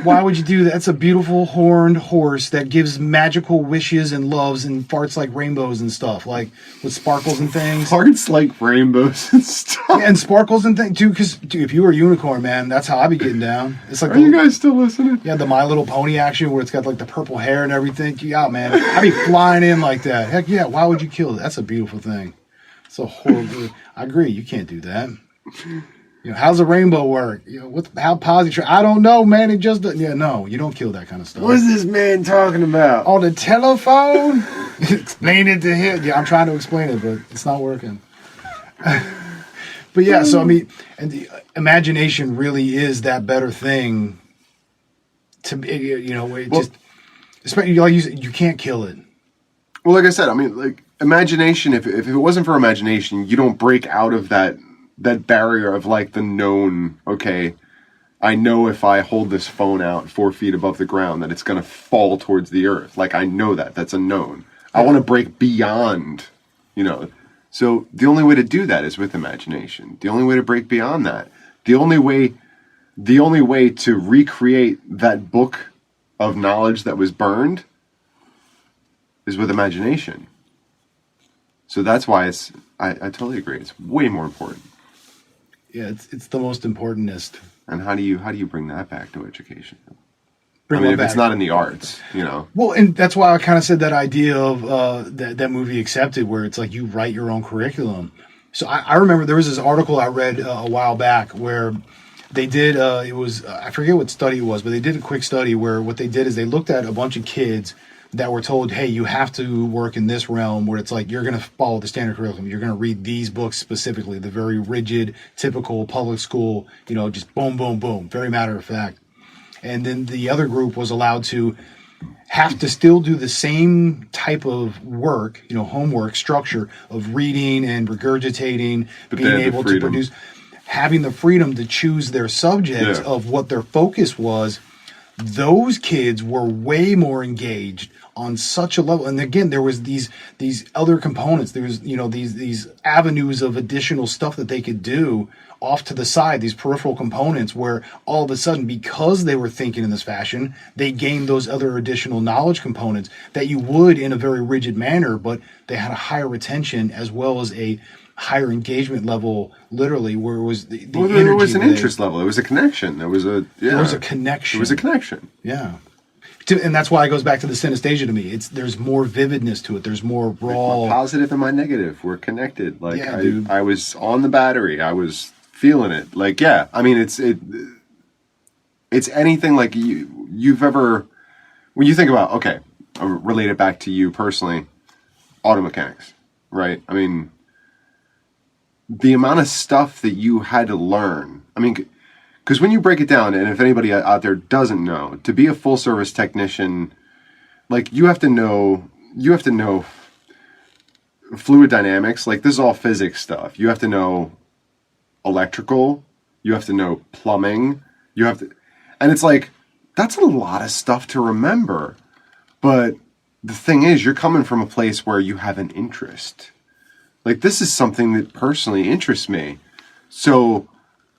Why would you do that? It's a beautiful horned horse that gives magical wishes and loves and farts like rainbows and stuff, like with sparkles and things. Farts like rainbows and stuff. Yeah, and sparkles and things, too. Because if you were a unicorn, man, that's how I'd be getting down. It's like, are you guys still listening? Yeah, the My Little Pony action where it's got like the purple hair and everything. Yeah, man, I'd be flying in like that. Heck yeah, why would you kill it? That's a beautiful thing. It's a horrible. I agree. You can't do that. How's a rainbow work? How positive? I don't know, man. It just no. You don't kill that kind of stuff. What's this man talking about on the telephone? Explain it to him. Yeah, I'm trying to explain it, but it's not working. But yeah, so I mean, and the imagination really is that better thing. Just especially like you said, you can't kill it. Well, like I said, I mean, like imagination. If it wasn't for imagination, you don't break out of that barrier of like the known. Okay, I know if I hold this phone out 4 feet above the ground that it's going to fall towards the earth. Like I know that's a known. I want to break beyond, So the only way to do that is with imagination. The only way to break beyond that, the only way to recreate that book of knowledge that was burned is with imagination. So that's why I totally agree. It's way more important. Yeah, it's the most importantest. And how do you bring that back to education? If it's not in the arts, Well, and that's why I kind of said that idea of that movie Accepted, where it's like you write your own curriculum. So I remember there was this article I read a while back where they did, it was, I forget what study it was, but they did a quick study where what they did is they looked at a bunch of kids that were told, hey, you have to work in this realm where it's like you're going to follow the standard curriculum. You're going to read these books specifically, the very rigid, typical public school, just boom, boom, boom, very matter of fact. And then the other group was allowed to have to still do the same type of work, homework structure of reading and regurgitating, being able to produce, having the freedom to choose their subjects of what their focus was. Those kids were way more engaged on such a level. And again, there was these other components. There was, these avenues of additional stuff that they could do off to the side, these peripheral components where all of a sudden, because they were thinking in this fashion, they gained those other additional knowledge components that you would in a very rigid manner, but they had a higher retention as well as a higher engagement level, literally, where it was the there was an interest level. It was a connection. There was a connection. It was a connection. It was a connection. Yeah. And that's why it goes back to the synesthesia to me. There's more vividness to it. There's more raw. My positive and my negative were connected. Like Yeah, dude. I was on the battery. I was feeling it. Like, yeah. I mean, it's anything like you've ever, when you think about, okay, I'll relate it back to you personally, auto mechanics, right? I mean, the amount of stuff that you had to learn. I mean, because when you break it down, and if anybody out there doesn't know, to be a full service technician, like you have to know fluid dynamics. Like this is all physics stuff. You have to know electrical. You have to know plumbing. And it's like, that's a lot of stuff to remember. But the thing is, you're coming from a place where you have an interest. Like this is something that personally interests me. So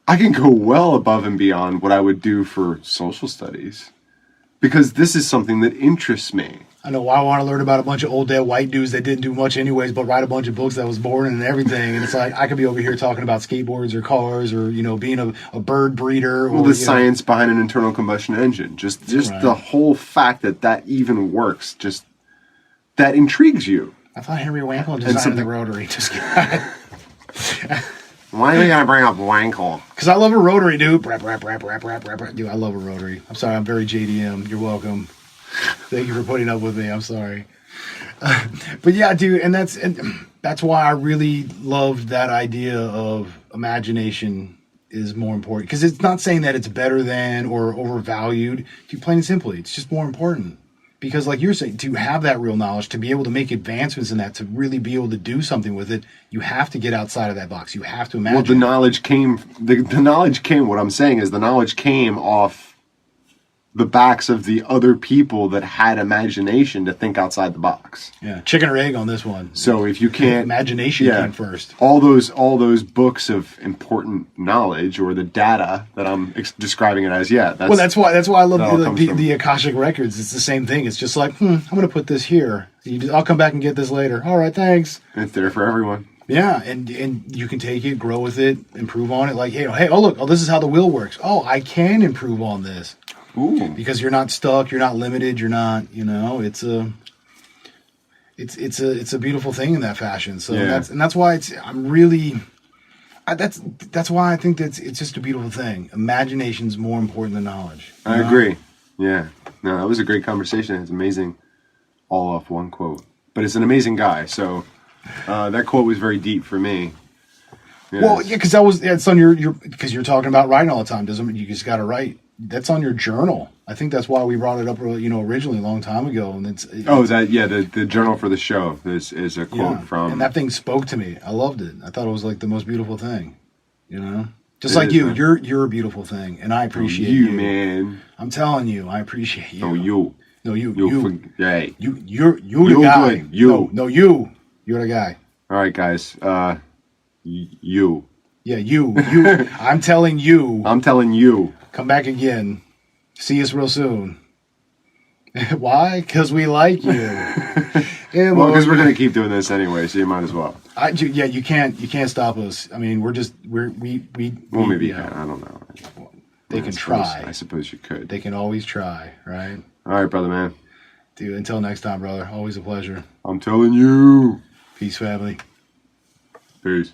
I can go well above and beyond what I would do for social studies because this is something that interests me. I know I want to learn about a bunch of old dead white dudes that didn't do much anyways, but write a bunch of books that was boring and everything. And it's like, I could be over here talking about skateboards or cars or, being a bird breeder. Well, the science behind an internal combustion engine, just right. The whole fact that even works, just that intrigues you. I thought Henry Wankel designed the rotary. Just Why are you gonna bring up Wankel? Because I love a rotary, dude. Dude, I love a rotary. I'm sorry, I'm very JDM. You're welcome. Thank you for putting up with me. I'm sorry. But yeah, dude, and that's why I really loved that idea of imagination is more important. Because it's not saying that it's better than or overvalued. Plain and simply, it's just more important. Because like you're saying, to have that real knowledge, to be able to make advancements in that, to really be able to do something with it, you have to get outside of that box. You have to imagine. Well, the knowledge came, what I'm saying is the knowledge came off the backs of the other people that had imagination to think outside the box. Yeah, chicken or egg on this one. So if you can't... Imagination came first. All those books of important knowledge or the data that I'm describing it as, that's why I love the Akashic Records. It's the same thing. It's just like, I'm going to put this here. I'll come back and get this later. All right, thanks. It's there for everyone. Yeah, and you can take it, grow with it, improve on it. Like, hey, look, this is how the wheel works. Oh, I can improve on this. Ooh. Because you're not stuck, you're not limited, you're not, it's a beautiful thing in that fashion. So that's why that's why I think it's just a beautiful thing. Imagination's more important than knowledge. I agree. Yeah. No, that was a great conversation. It's amazing. All off one quote. But it's an amazing guy. So that quote was very deep for me. Yes. Well, yeah, because it's on because you're talking about writing all the time. Doesn't mean you just got to write. That's on your journal. I think that's why we brought it up, originally a long time ago. And the journal for the show is a quote from. And that thing spoke to me. I loved it. I thought it was like the most beautiful thing. Just like you, man. You're a beautiful thing, and I appreciate you, man. I'm telling you, I appreciate you. No, you. No, you. Hey. You're the guy. Good. You. No, you. You're the guy. All right, guys. You. Yeah, you. I'm telling you. I'm telling you. Come back again. See us real soon. Why? Because we like you. Well, because we're gonna keep doing this anyway, so you might as well. You can't stop us. I mean, maybe you can. I don't know. They can try. I suppose you could. They can always try, right? All right, brother, man. Dude, until next time, brother. Always a pleasure. I'm telling you. Peace, family. Peace.